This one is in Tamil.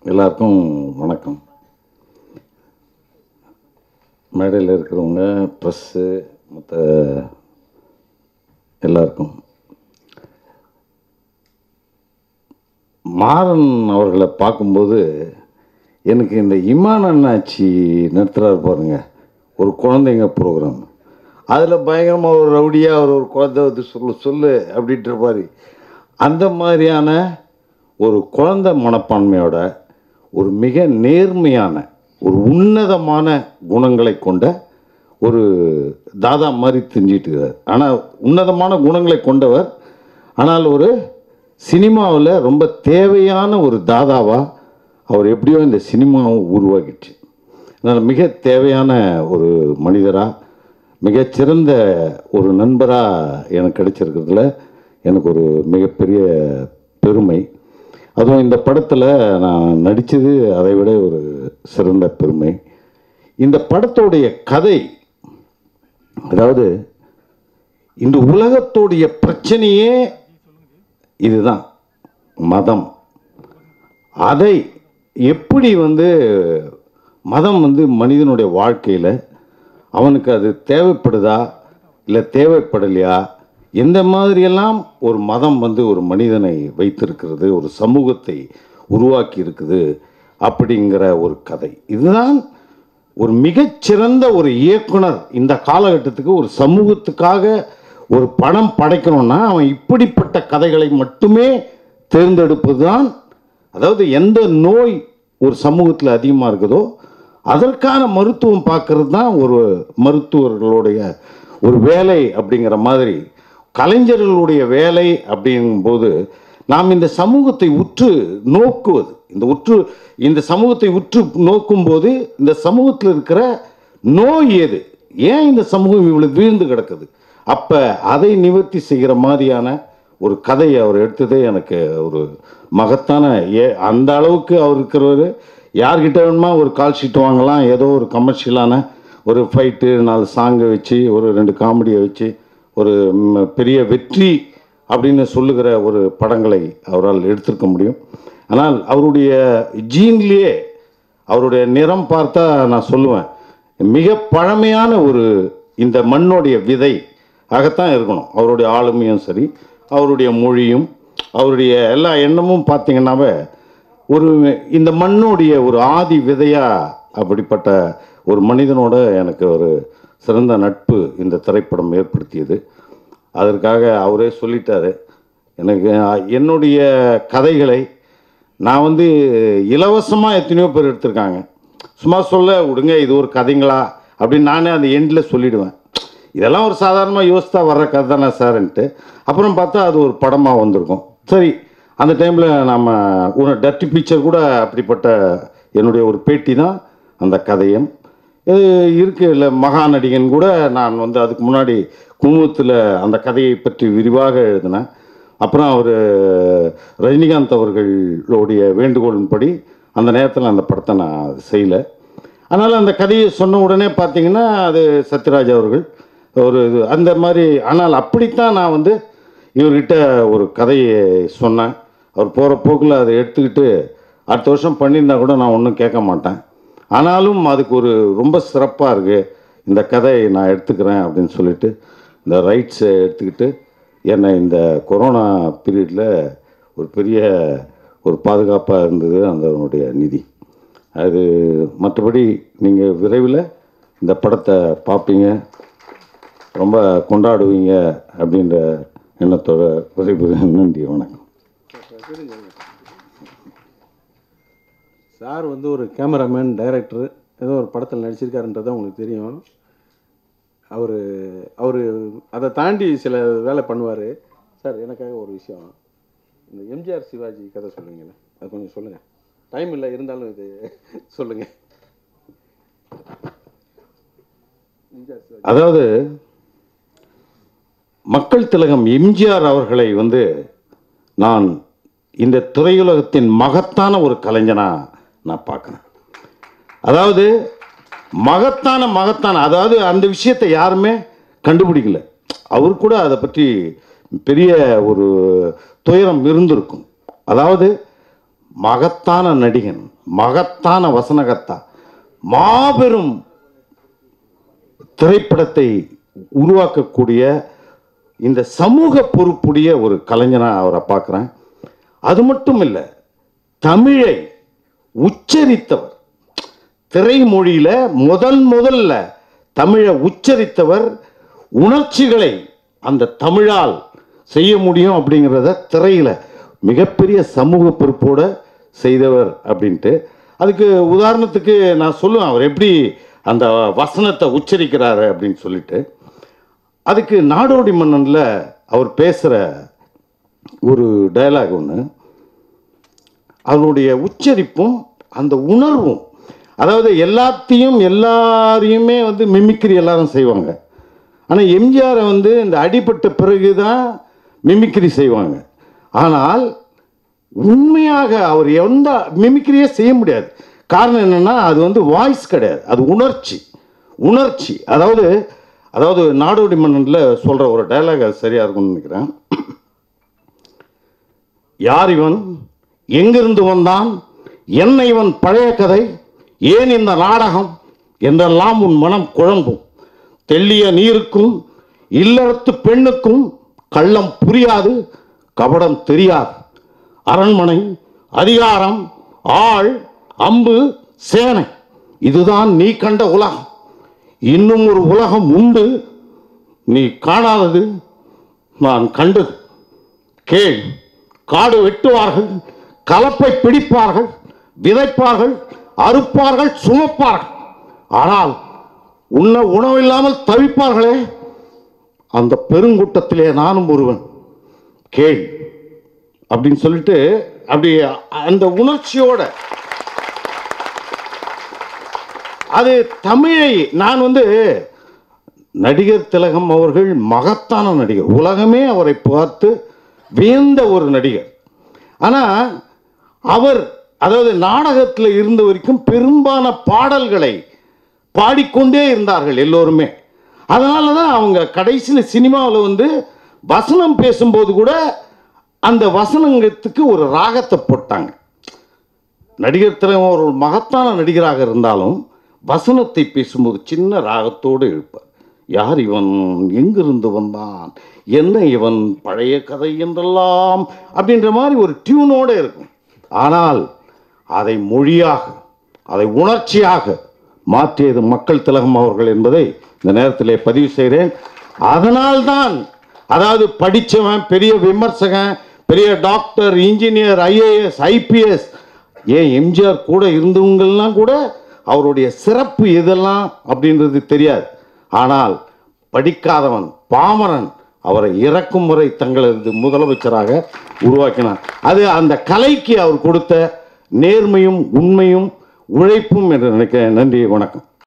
எல்லாருக்கும் வணக்கம். மேடையில் இருக்கிறவங்க, ப்ரெஸ்ஸு, மற்ற எல்லாருக்கும். மாறன் அவர்களை பார்க்கும்போது எனக்கு இந்த இமான் அண்ணாச்சி நடத்துகிறாரு பாருங்க, ஒரு குழந்தைங்க ப்ரோக்ராம். அதில் பயங்கரமாக ஒரு ரவுடியாக ஒரு குழந்தை வந்து சொல்லு அப்படின்ற மாதிரி, அந்த மாதிரியான ஒரு குழந்தை மனப்பான்மையோட ஒரு மிக நேர்மையான ஒரு உன்னதமான குணங்களை கொண்ட ஒரு தாதா மாதிரி தெரிஞ்சிட்டு இருக்கார். ஆனால் உன்னதமான குணங்களை கொண்டவர், ஆனால் ஒரு சினிமாவில் ரொம்ப தேவையான ஒரு தாதாவாக அவர் எப்படியோ இந்த சினிமாவை உருவாக்கிடுச்சு. அதனால் மிக தேவையான ஒரு மனிதராக, மிகச்சிறந்த ஒரு நண்பராக எனக்கு கிடைச்சிருக்கிறதுல எனக்கு ஒரு மிகப்பெரிய பெருமை. அதுவும் இந்த படத்தில் நான் நடித்தது அதை விட ஒரு சிறந்த பெருமை. இந்த படத்தோடைய கதை, அதாவது இந்த உலகத்தோடைய பிரச்சனையே இதுதான், மதம். அதை எப்படி மதம் மனிதனுடைய வாழ்க்கையில் அவனுக்கு அது தேவைப்படுதா இல்லை தேவைப்படலையா, எந்த மாதிரியெல்லாம் ஒரு மதம் ஒரு மனிதனை வைத்திருக்கிறது, ஒரு சமூகத்தை உருவாக்கி இருக்குது அப்படிங்கிற ஒரு கதை. இதுதான் ஒரு மிகச்சிறந்த ஒரு இயக்குனர் இந்த காலகட்டத்துக்கு ஒரு சமூகத்துக்காக ஒரு படம் படைக்கணும்னா அவன் இப்படிப்பட்ட கதைகளை மட்டுமே தேர்ந்தெடுப்பது தான். அதாவது எந்த நோய் ஒரு சமூகத்தில் அதிகமாக இருக்குதோ அதற்கான மருத்துவம் பார்க்கறது தான் ஒரு மருத்துவர்களுடைய ஒரு வேலை. அப்படிங்கிற மாதிரி கலைஞர்களுடைய வேலை அப்படிங்கும்போது நாம் இந்த சமூகத்தை உற்று நோக்குவது, இந்த சமூகத்தை உற்று நோக்கும்போது இந்த சமூகத்தில் இருக்கிற நோய் எது, ஏன் இந்த சமூகம் இவ்வளவு வீழ்ந்து கிடக்குது, அப்போ அதை நிவர்த்தி செய்கிற மாதிரியான ஒரு கதையை அவர் எடுத்ததே எனக்கு ஒரு மகத்தான. அந்த அளவுக்கு அவர் இருக்கிறவர். யார்கிட்ட வேணுமா ஒரு கால் ஷீட் வாங்கலாம், ஏதோ ஒரு கமர்ஷியலான ஒரு ஃபைட்டு 4 சாங்கை வச்சு ஒரு 2 காமெடியை வச்சு ஒரு பெரிய வெற்றி அப்படின்னு சொல்லுகிற ஒரு படங்களை அவரால் எடுத்திருக்க முடியும். ஆனால் அவருடைய ஜீன்லேயே அவருடைய நிறம் பார்த்தா நான் சொல்லுவேன் மிக பழமையான ஒரு இந்த மண்ணுடைய விதை ஆகத்தான் இருக்கணும். அவருடைய ஆளுமையும் சரி, அவருடைய மொழியும், அவருடைய எல்லா எண்ணமும் பார்த்தீங்கன்னாவே ஒரு இந்த மண்ணுடைய ஒரு ஆதி விதையாக அப்படிப்பட்ட ஒரு மனிதனோட எனக்கு ஒரு சிறந்த நட்பு இந்த திரைப்படம் ஏற்படுத்தியது. அதற்காக அவரே சொல்லிட்டாரு, எனக்கு என்னுடைய கதைகளை நான் இலவசமாக எத்தனையோ பேர் எடுத்திருக்காங்க, சும்மா சொல்ல விடுங்க இது ஒரு கதைங்களா அப்படின்னு நானே அந்த எண்டில் சொல்லிவிடுவேன். இதெல்லாம் ஒரு சாதாரணமாக யோசித்தா வர்ற கதை தானே சார்ன்ட்டு. அப்புறம் பார்த்தா அது ஒரு படமாக வந்திருக்கும். சரி, அந்த டைமில் நம்ம ஒரு டர்ட்டி பிக்சர் கூட அப்படிப்பட்ட என்னுடைய ஒரு பேட்டி தான் அந்த கதையும். இது இருக்குது இல்லை, மகாநடிகன் கூட நான் அதுக்கு முன்னாடி குமுதத்தில் அந்த கதையை பற்றி விரிவாக எழுதினேன். அப்புறம் அவர் ரஜினிகாந்த் அவர்களுடைய வேண்டுகோளின்படி அந்த நேரத்தில் அந்த படத்தை நான் செய்யலை. அதனால் அந்த கதையை சொன்ன உடனே பார்த்தீங்கன்னா அது சத்யராஜ் அவர்கள் ஒரு இது அந்த மாதிரி. ஆனால் அப்படித்தான் நான் இவர்கிட்ட ஒரு கதையை சொன்னேன். அவர் போகிற போக்கில் அதை எடுத்துக்கிட்டு அடுத்த வருஷம் பண்ணியிருந்தா கூட நான் ஒன்றும் கேட்க மாட்டேன். ஆனாலும் அதுக்கு ஒரு ரொம்ப சிறப்பாக இருக்குது, இந்த கதையை நான் எடுத்துக்கிறேன் அப்படின்னு சொல்லிட்டு இந்த ரைட்ஸை எடுத்துக்கிட்டு என்னை இந்த கொரோனா பீரியடில் ஒரு பெரிய ஒரு பாதுகாப்பாக இருந்தது அதனுடைய நிதி. அது மற்றபடி நீங்கள் விரைவில் இந்த படத்தை பார்ப்பீங்க, ரொம்ப கொண்டாடுவீங்க அப்படின்ற எண்ணத்தோட விரைவில் நன்றி, வணக்கம். சார் ஒரு கேமராமேன், டைரக்டர், ஏதோ ஒரு படத்தில் நடிச்சிருக்காருன்றதான் உங்களுக்கு தெரியும். அவர் அதை தாண்டி சில வேலை பண்ணுவார். சார் எனக்காக ஒரு விஷயம், இந்த எம்ஜிஆர் சிவாஜி கதை சொல்லுவீங்களே, அது கொஞ்சம் சொல்லுங்கள். டைம் இல்லை இருந்தாலும் இது சொல்லுங்கள். அதாவது மக்கள் திலகம் எம்ஜிஆர் அவர்களை நான் இந்த திரையுலகத்தின் மகத்தான ஒரு கலைஞனாக நான் பார்க்குறேன். அதாவது மகத்தான அதாவது அந்த விஷயத்தை யாருமே கண்டுபிடிக்கல. அவர் கூட அதை பற்றி பெரிய ஒரு துயரம் இருந்திருக்கும். அதாவது மகத்தான நடிகன், மகத்தான வசனகர்த்தா, மாபெரும் திரைப்படத்தை உருவாக்கக்கூடிய இந்த சமூக பொறுப்புடைய ஒரு கலைஞனாக அவரை பார்க்குறேன். அது மட்டும் இல்லை, தமிழை உச்சரித்தவர், திரைமொழியில் முதல்ல தமிழை உச்சரித்தவர். உணர்ச்சிகளை அந்த தமிழால் செய்ய முடியும் அப்படிங்கிறத திரையில் மிகப்பெரிய சமூக பொறுப்போடு செய்தவர் அப்படின்ட்டு. அதுக்கு உதாரணத்துக்கு நான் சொல்லுவேன் அவர் எப்படி அந்த வசனத்தை உச்சரிக்கிறாரு அப்படின்னு சொல்லிட்டு. அதுக்கு நாடோடி மன்னனில் அவர் பேசுகிற ஒரு டயலாக் ஒன்று, அவருடைய உச்சரிப்பும் அந்த உணர்வும், அதாவது எல்லாரையுமே வந்து மிமிக்ரி எல்லாரும் செய்வாங்க. ஆனால் எம்ஜிஆரை வந்து இந்த அடிபட்ட பிறகு தான் மிமிக்ரி செய்வாங்க. ஆனால் உண்மையாக அவர் எந்த மிமிக்ரியே செய்ய முடியாது. காரணம் என்னென்னா அது வந்து வாய்ஸ் கிடையாது, அது உணர்ச்சி. அதாவது நாடோடி மன்னனில் சொல்கிற ஒரு டயலாக் அது சரியாக இருக்கும்னு நினைக்கிறேன். யார் இவன், எங்கிருந்து வந்தான், என்ன இவன் பழைய கதை, ஏன் இந்த நாடகம் என்றெல்லாம் உன் மனம் குழம்பும். தெள்ளிய நீருக்கும் இல்லறத்து பெண்ணுக்கும் கள்ளம் புரியாது, கபடம் தெரியாது. அரண்மனை, அதிகாரம், ஆள், அம்பு, சேனை, இதுதான் நீ கண்ட உலகம். இன்னும் ஒரு உலகம் உண்டு, நீ காணாதது, நான் கண்டது. கேள், காடு வெட்டுவார்கள், கலப்பை பிடிப்பார்கள், விதைப்பார்கள், அறுப்பார்கள், சுமப்பார்கள். ஆனால் உண்ண உணவில்லாமல் தவிப்பார்களே, அந்த பெருங்கூட்டத்திலே நானும் ஒருவன். கேள் அப்படின்னு சொல்லிட்டு அப்படி அந்த உணர்ச்சியோட அது தமிழை நான் வந்து நடிகர் திலகம் அவர்கள் மகத்தான நடிகர், உலகமே அவரை பார்த்து வியந்த ஒரு நடிகர். ஆனால் அவர் அதாவது நாடகத்தில் இருந்த வரைக்கும் பெரும்பாலான பாடல்களை பாடிக்கொண்டே இருந்தார்கள் எல்லோருமே. அதனால தான் அவங்க கடைசியில் சினிமாவில் வந்து வசனம் பேசும்போது கூட அந்த வசனத்துக்கு ஒரு ராகத்தை போட்டாங்க. நடிகர் திலகம் ஒரு மகத்தான நடிகராக இருந்தாலும் வசனத்தை பேசும்போது சின்ன ராகத்தோடு இருப்பார். யார் இவன், எங்கிருந்து வந்தான், என்ன இவன் பழைய கதை என்றெல்லாம் அப்படின்ற மாதிரி ஒரு டியூனோடு இருக்கும். ஆனால் அதை மொழியாக, அதை உணர்ச்சியாக மாற்றியது மக்கள் திலகம் அவர்கள் என்பதை இந்த நேரத்திலே பதிவு செய்கிறேன். அதனால்தான் அதாவது படித்தவன், பெரிய விமர்சகன், பெரிய டாக்டர், இன்ஜினியர், ஐஏஎஸ், ஐபிஎஸ், ஏன் எம்ஜிஆர் கூட இருந்தவங்கள்லாம் கூட அவருடைய சிறப்பு எதெல்லாம் அப்படின்றது தெரியாது. ஆனால் படிக்காதவன், பாமரன் அவரை இறக்கும் வரை தங்களது முதலமைச்சராக உருவாக்கினார். அது அந்த கலைக்கு அவர் கொடுத்த நேர்மையும் உண்மையும் உழைப்பும் என்று நினைக்கிறேன். நன்றி, வணக்கம்.